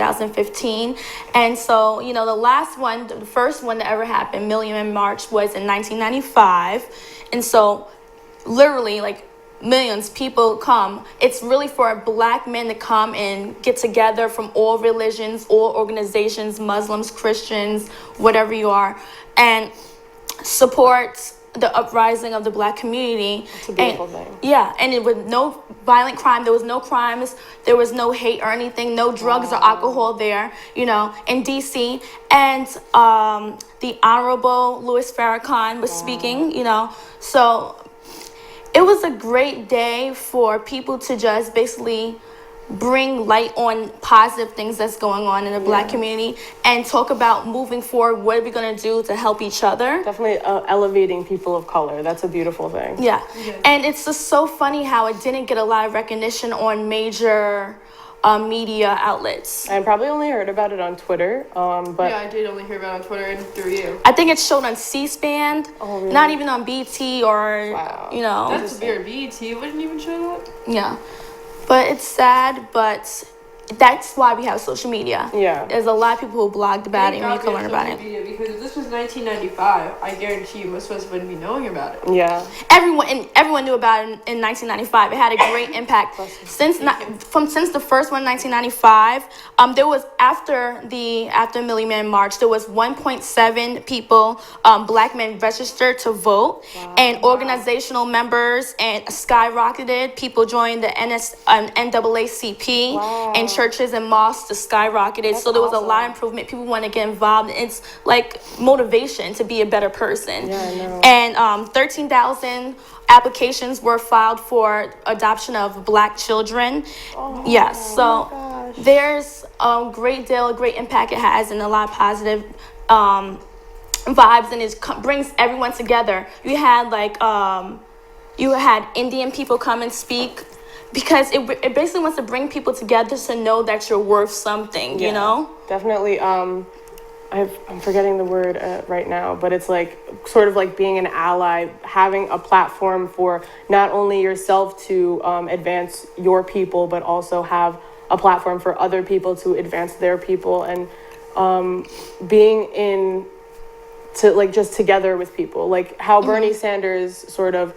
2015. And so, you know, the last one, the first one that ever happened, Million Man March, was in 1995. And so literally like millions of people come. It's really for Black men to come and get together from all religions, all organizations, Muslims, Christians, whatever you are, and support the uprising of the Black community. It's a beautiful thing. Yeah, and it was no violent crime. There was no crimes. There was no hate or anything. No drugs or alcohol there, you know, in D.C. And the Honorable Louis Farrakhan was speaking, you know. So it was a great day for people to just basically bring light on positive things that's going on in the Black community and talk about moving forward. What are we going to do to help each other? Definitely elevating people of color. That's a beautiful thing. Yeah. And it's just so funny how it didn't get a lot of recognition on major media outlets. I probably only heard about it on Twitter, but yeah, I did only hear about it on Twitter and through you. I think it's shown on C-SPAN, really? Not even on BT or, you know. That's weird. BET wouldn't even show that? Yeah. But it's sad, but that's why we have social media. Yeah. There's a lot of people who blogged about it and you can learn about it. Because if this was 1995, I guarantee you most of us wouldn't be knowing about it. Yeah. Everyone knew about it in 1995. It had a great impact. Since the first one in 1995, there was after Million Man March, there was 1.7 people, Black men registered to vote, and organizational members and skyrocketed. People joined the NAACP and churches and mosques to skyrocketed. So there was a lot of improvement. People want to get involved. It's like motivation to be a better person. Yeah, I know. And 13,000 applications were filed for adoption of Black children. Yes, so there's a great impact it has, and a lot of positive vibes, and it brings everyone together. You had Indian people come and speak, because it basically wants to bring people together to know that you're worth something, you know? Definitely. I'm forgetting the word right now, but it's like sort of like being an ally, having a platform for not only yourself to advance your people, but also have a platform for other people to advance their people, and being just together with people, like how Bernie Sanders sort of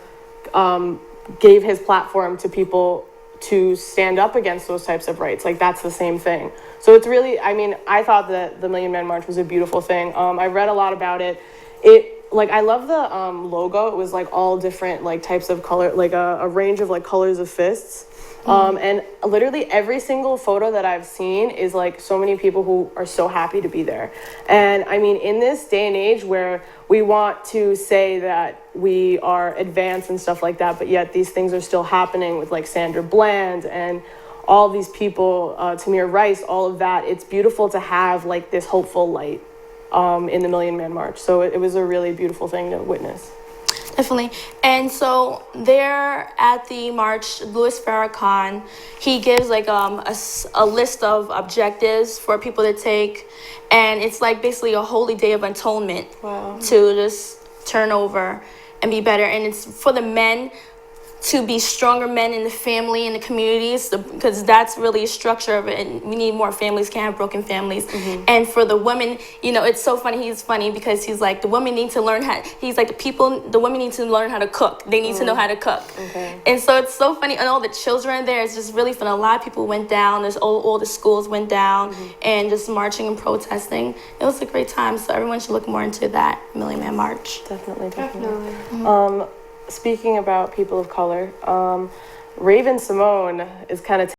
gave his platform to people to stand up against those types of rights. Like, that's the same thing. So it's really, I mean, I thought that the Million Man March was a beautiful thing. I read a lot about it. I love the logo. It was like all different like types of color, like a range of like colors of fists. And literally every single photo that I've seen is like so many people who are so happy to be there. And I mean, in this day and age where we want to say that we are advanced and stuff like that, but yet these things are still happening with like Sandra Bland and all these people, Tamir Rice, all of that. It's beautiful to have like this hopeful light in the Million Man March. So it was a really beautiful thing to witness. Definitely. And so there at the march, Louis Farrakhan, he gives like a list of objectives for people to take, and it's like basically a holy day of atonement to just turn over and be better. And it's for the men to be stronger men in the family and the communities, because that's really a structure of it, and we need more families. Can't have broken families. And for the women, you know, it's so funny. He's funny because he's like, the women need to learn how. He's like, the women need to learn how to cook. They need to know how to cook. And so it's so funny, and all the children there. It's just really fun. A lot of people went down. There's all the schools went down and just marching and protesting. It was a great time. So everyone should look more into that Million Man March. Definitely. Speaking about people of color, Raven Simone is kind of